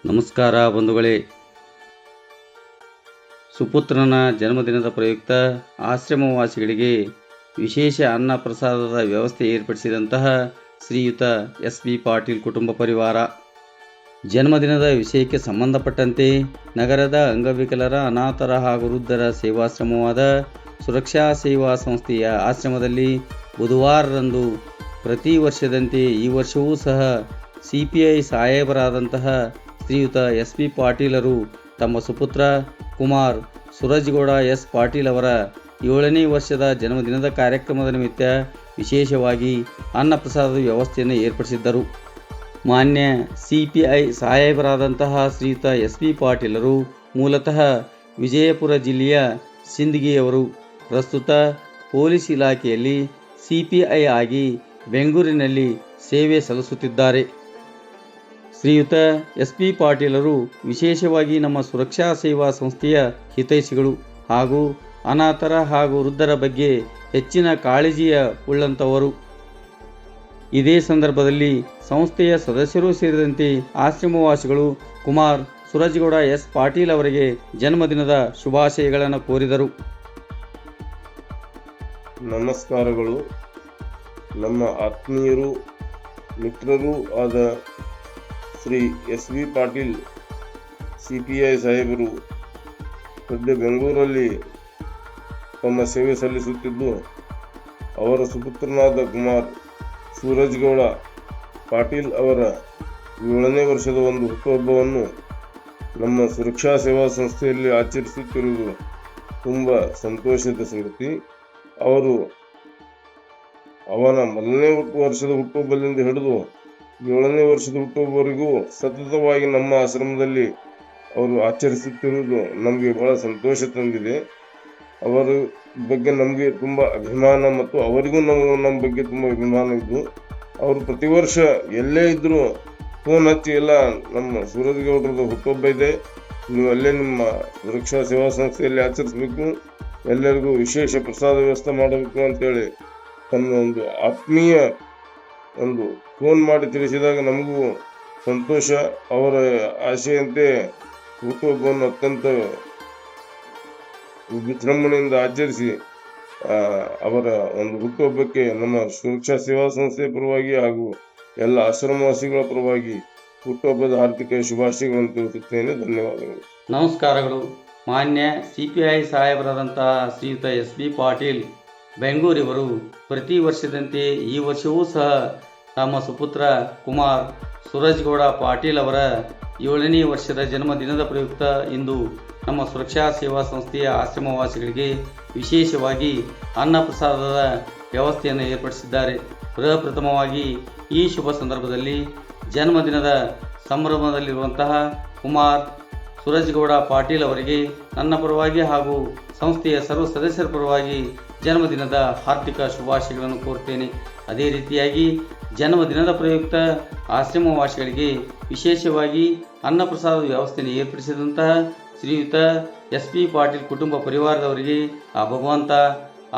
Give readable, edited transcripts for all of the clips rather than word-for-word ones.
ನಮಸ್ಕಾರ ಬಂಧುಗಳೇ. ಸುಪುತ್ರನ ಜನ್ಮದಿನದ ಪ್ರಯುಕ್ತ ಆಶ್ರಮವಾಸಿಗಳಿಗೆ ವಿಶೇಷ ಅನ್ನ ಪ್ರಸಾದದ ವ್ಯವಸ್ಥೆ ಏರ್ಪಡಿಸಿದಂತಹ ಶ್ರೀಯುತ ಎಸ್.ಬಿ. ಪಾಟೀಲ್ ಕುಟುಂಬ ಪರಿವಾರ ಜನ್ಮದಿನದ ವಿಷಯಕ್ಕೆ ಸಂಬಂಧಪಟ್ಟಂತೆ ನಗರದ ಅಂಗವಿಕಲರ, ಅನಾಥರ ಹಾಗೂ ವೃದ್ಧರ ಸೇವಾಶ್ರಮವಾದ ಸುರಕ್ಷಾ ಸೇವಾ ಸಂಸ್ಥೆಯ ಆಶ್ರಮದಲ್ಲಿ ಬುಧವಾರರಂದು ಪ್ರತಿ ವರ್ಷದಂತೆ ಈ ವರ್ಷವೂ ಸಹ CPI ಸಾಹೇಬರಾದಂತಹ ಶ್ರೀಯುತ ಎಸ್.ಬಿ. ಪಾಟೀಲರು ತಮ್ಮ ಸುಪುತ್ರ ಕುಮಾರ್ ಸೂರಜ್ಗೌಡ ಎಸ್. ಪಾಟೀಲ್ ಅವರ 7ನೇ ವರ್ಷದ ಜನ್ಮದಿನದ ಕಾರ್ಯಕ್ರಮದ ನಿಮಿತ್ತ ವಿಶೇಷವಾಗಿ ಅನ್ನಪ್ರಸಾದದ ವ್ಯವಸ್ಥೆಯನ್ನು ಏರ್ಪಡಿಸಿದ್ದರು. ಮಾನ್ಯ CPI ಸಾಹೇಬರಾದಂತಹ ಶ್ರೀಯುತ ಎಸ್.ಬಿ. ಪಾಟೀಲರು ಮೂಲತಃ ವಿಜಯಪುರ ಜಿಲ್ಲೆಯ ಸಿಂದಗಿಯವರು. ಪ್ರಸ್ತುತ ಪೊಲೀಸ್ ಇಲಾಖೆಯಲ್ಲಿ CPI ಆಗಿ ಬೆಂಗಳೂರಿನಲ್ಲಿ ಸೇವೆ ಸಲ್ಲಿಸುತ್ತಿದ್ದಾರೆ. ಶ್ರೀಯುತ ಎಸ್.ಬಿ. ಪಾಟೀಲರು ವಿಶೇಷವಾಗಿ ನಮ್ಮ ಸುರಕ್ಷಾ ಸೇವಾ ಸಂಸ್ಥೆಯ ಹಿತೈಷಿಗಳು ಹಾಗೂ ಅನಾಥರ ಹಾಗೂ ವೃದ್ಧರ ಬಗ್ಗೆ ಹೆಚ್ಚಿನ ಕಾಳಜಿಯ ಉಳ್ಳಂಥವರು. ಇದೇ ಸಂದರ್ಭದಲ್ಲಿ ಸಂಸ್ಥೆಯ ಸದಸ್ಯರೂ ಸೇರಿದಂತೆ ಆಶ್ರಮವಾಸಿಗಳು ಕುಮಾರ್ ಸೂರಜ್ಗೌಡ ಎಸ್. ಪಾಟೀಲ್ ಅವರಿಗೆ ಜನ್ಮದಿನದ ಶುಭಾಶಯಗಳನ್ನು ಕೋರಿದರು. ನಮಸ್ಕಾರಗಳು. ನಮ್ಮ ಆತ್ಮೀಯರು, ಮಿತ್ರರೂ ಆದ ಶ್ರೀ ಎಸ್.ಬಿ. ಪಾಟೀಲ್ CPI ಸಾಹೇಬರು ಸದ್ಯ ಬೆಂಗಳೂರಲ್ಲಿ ತಮ್ಮ ಸೇವೆ ಸಲ್ಲಿಸುತ್ತಿದ್ದು, ಅವರ ಸುಪುತ್ರನಾದ ಕುಮಾರ್ ಸೂರಜ್ಗೌಡ ಪಾಟೀಲ್ ಅವರ 7ನೇ ವರ್ಷದ ಒಂದು ಹುಟ್ಟುಹಬ್ಬವನ್ನು ನಮ್ಮ ಸುರಕ್ಷಾ ಸೇವಾ ಸಂಸ್ಥೆಯಲ್ಲಿ ಆಚರಿಸುತ್ತಿರುವುದು ತುಂಬ ಸಂತೋಷದ ಸಂಗತಿ. ಅವರು ಅವನ 1ನೇ ವರ್ಷದ ಹುಟ್ಟುಹಬ್ಬದಿಂದ ಹಿಡಿದು 7ನೇ ವರ್ಷದ ಹುಟ್ಟುಹಬ್ಬವರೆಗೂ ಸತತವಾಗಿ ನಮ್ಮ ಆಶ್ರಮದಲ್ಲಿ ಅವರು ಆಚರಿಸುತ್ತಿರುವುದು ನಮಗೆ ಬಹಳ ಸಂತೋಷ ತಂದಿದೆ. ಅವರ ಬಗ್ಗೆ ನಮಗೆ ತುಂಬ ಅಭಿಮಾನ ಮತ್ತು ಅವರಿಗೂ ನಮ್ಮ ಬಗ್ಗೆ ತುಂಬ ಅಭಿಮಾನ ಇದ್ದು, ಅವರು ಪ್ರತಿ ವರ್ಷ ಎಲ್ಲೇ ಇದ್ದರೂ ಫೋನ್ ಹಚ್ಚಿ ಎಲ್ಲ ನಮ್ಮ ಸೂರಜ್ಗೌಡರದ ಹುಟ್ಟುಹಬ್ಬ ಇದೆ, ನೀವು ಅಲ್ಲೇ ನಿಮ್ಮ ಸುರಕ್ಷಾ ಸೇವಾ ಸಂಸ್ಥೆಯಲ್ಲಿ ಆಚರಿಸಬೇಕು, ಎಲ್ಲರಿಗೂ ವಿಶೇಷ ಪ್ರಸಾದ ವ್ಯವಸ್ಥೆ ಮಾಡಬೇಕು ಅಂತೇಳಿ ತನ್ನ ಒಂದು ಆತ್ಮೀಯ ಒಂದು ಫೋನ್ ಮಾಡಿ ತಿಳಿಸಿದಾಗ ನಮಗೂ ಸಂತೋಷ. ಅವರ ಆಶೆಯಂತೆ ಹುಟ್ಟುಹಬ್ಬವನ್ನು ಅತ್ಯಂತ ವಿಜೃಂಭಣೆಯಿಂದ ಆಚರಿಸಿ ಅವರ ಒಂದು ಹುಟ್ಟುಹಬ್ಬಕ್ಕೆ ನಮ್ಮ ಸುರಕ್ಷಾ ಸೇವಾ ಸಂಸ್ಥೆಯ ಪರವಾಗಿ ಹಾಗೂ ಎಲ್ಲ ಆಶ್ರಮವಾಸಿಗಳ ಪರವಾಗಿ ಹುಟ್ಟುಹಬ್ಬದ ಹಾರ್ದಿಕ ಶುಭಾಶಯಗಳನ್ನು ತಿಳಿಸುತ್ತೇನೆ. ಧನ್ಯವಾದಗಳು. ನಮಸ್ಕಾರಗಳು. ಮಾನ್ಯ CPI ಸಾಹೇಬರಾದಂತಹ ಶ್ರೀಯುತ ಎಸ್.ಬಿ. ಪಾಟೀಲ್ ಬೆಂಗಳೂರಿವರು ಪ್ರತಿ ವರ್ಷದಂತೆ ಈ ವರ್ಷವೂ ಸಹ ತಮ್ಮ ಸುಪುತ್ರ ಕುಮಾರ್ ಸೂರಜ್ಗೌಡ ಪಾಟೀಲ್ ಅವರ 7ನೇ ವರ್ಷದ ಜನ್ಮದಿನದ ಪ್ರಯುಕ್ತ ಇಂದು ನಮ್ಮ ಸುರಕ್ಷಾ ಸೇವಾ ಸಂಸ್ಥೆಯ ಆಶ್ರಮವಾಸಿಗಳಿಗೆ ವಿಶೇಷವಾಗಿ ಅನ್ನಪ್ರಸಾದದ ವ್ಯವಸ್ಥೆಯನ್ನು ಏರ್ಪಡಿಸಿದ್ದಾರೆ. ಪ್ರಪ್ರಥಮವಾಗಿ ಈ ಶುಭ ಸಂದರ್ಭದಲ್ಲಿ ಜನ್ಮದಿನದ ಸಂಭ್ರಮದಲ್ಲಿರುವಂತಹ ಕುಮಾರ್ ಸೂರಜ್ಗೌಡ ಪಾಟೀಲ್ ಅವರಿಗೆ ನನ್ನ ಪರವಾಗಿ ಹಾಗೂ ಸಂಸ್ಥೆಯ ಸರ್ವ ಸದಸ್ಯರ ಪರವಾಗಿ ಜನ್ಮದಿನದ ಹಾರ್ದಿಕ ಶುಭಾಶಯಗಳನ್ನು ಕೋರುತ್ತೇನೆ. ಅದೇ ರೀತಿಯಾಗಿ ಜನ್ಮದಿನದ ಪ್ರಯುಕ್ತ ಆಶ್ರಮವಾಸಿಗಳಿಗೆ ವಿಶೇಷವಾಗಿ ಅನ್ನಪ್ರಸಾದ ವ್ಯವಸ್ಥೆಯನ್ನು ಏರ್ಪಡಿಸಿದಂತಹ ಶ್ರೀಯುತ ಎಸ್.ಬಿ. ಪಾಟೀಲ್ ಕುಟುಂಬ ಪರಿವಾರದವರಿಗೆ ಆ ಭಗವಂತ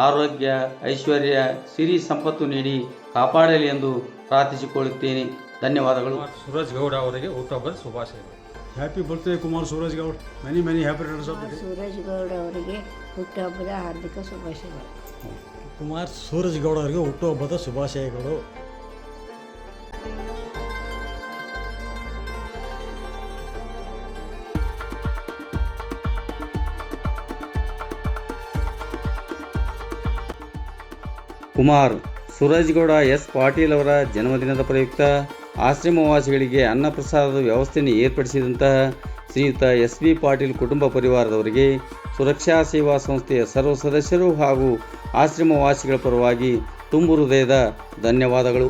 ಆರೋಗ್ಯ, ಐಶ್ವರ್ಯ, ಸಿರಿ ಸಂಪತ್ತು ನೀಡಿ ಕಾಪಾಡಲಿ ಎಂದು ಪ್ರಾರ್ಥಿಸಿಕೊಳ್ಳುತ್ತೇನೆ. ಧನ್ಯವಾದಗಳು. ಸೂರಜ್ಗೌಡ ಅವರಿಗೆ ಹುಟ್ಟುಹಬ್ಬದ ಶುಭಾಶಯಗಳು. Happy birthday Kumar ಸೂರಜ್ಗೌಡ. Many happy returns of the day. ಸೂರಜ್ಗೌಡ ಅವರಿಗೆ ಹುಟ್ಟುಹಬ್ಬದ ಹಾರ್ದಿಕ ಶುಭಾಶಯಗಳು. ಕುಮಾರ್ ಸೂರಜ್ಗೌಡ ಅವರಿಗೆ ಹುಟ್ಟುಹಬ್ಬದ ಶುಭಾಶಯಗಳು. ಕುಮಾರ್ ಸೂರಜ್ಗೌಡ ಎಸ್. ಪಾಟೀಲ್ ಅವರ ಜನ್ಮದಿನದ ಪ್ರಯುಕ್ತ ಆಶ್ರಮವಾಸಿಗಳಿಗೆ ಅನ್ನಪ್ರಸಾದದ ವ್ಯವಸ್ಥೆಯನ್ನು ಏರ್ಪಡಿಸಿದಂತಹ ಶ್ರೀಯುತ ಎಸ್.ಬಿ. ಪಾಟೀಲ್ ಕುಟುಂಬ ಪರಿವಾರದವರಿಗೆ ಸುರಕ್ಷಾ ಸೇವಾ ಸಂಸ್ಥೆಯ ಸರ್ವ ಸದಸ್ಯರು ಹಾಗೂ ಆಶ್ರಮವಾಸಿಗಳ ಪರವಾಗಿ ತುಂಬು ಹೃದಯದ ಧನ್ಯವಾದಗಳು.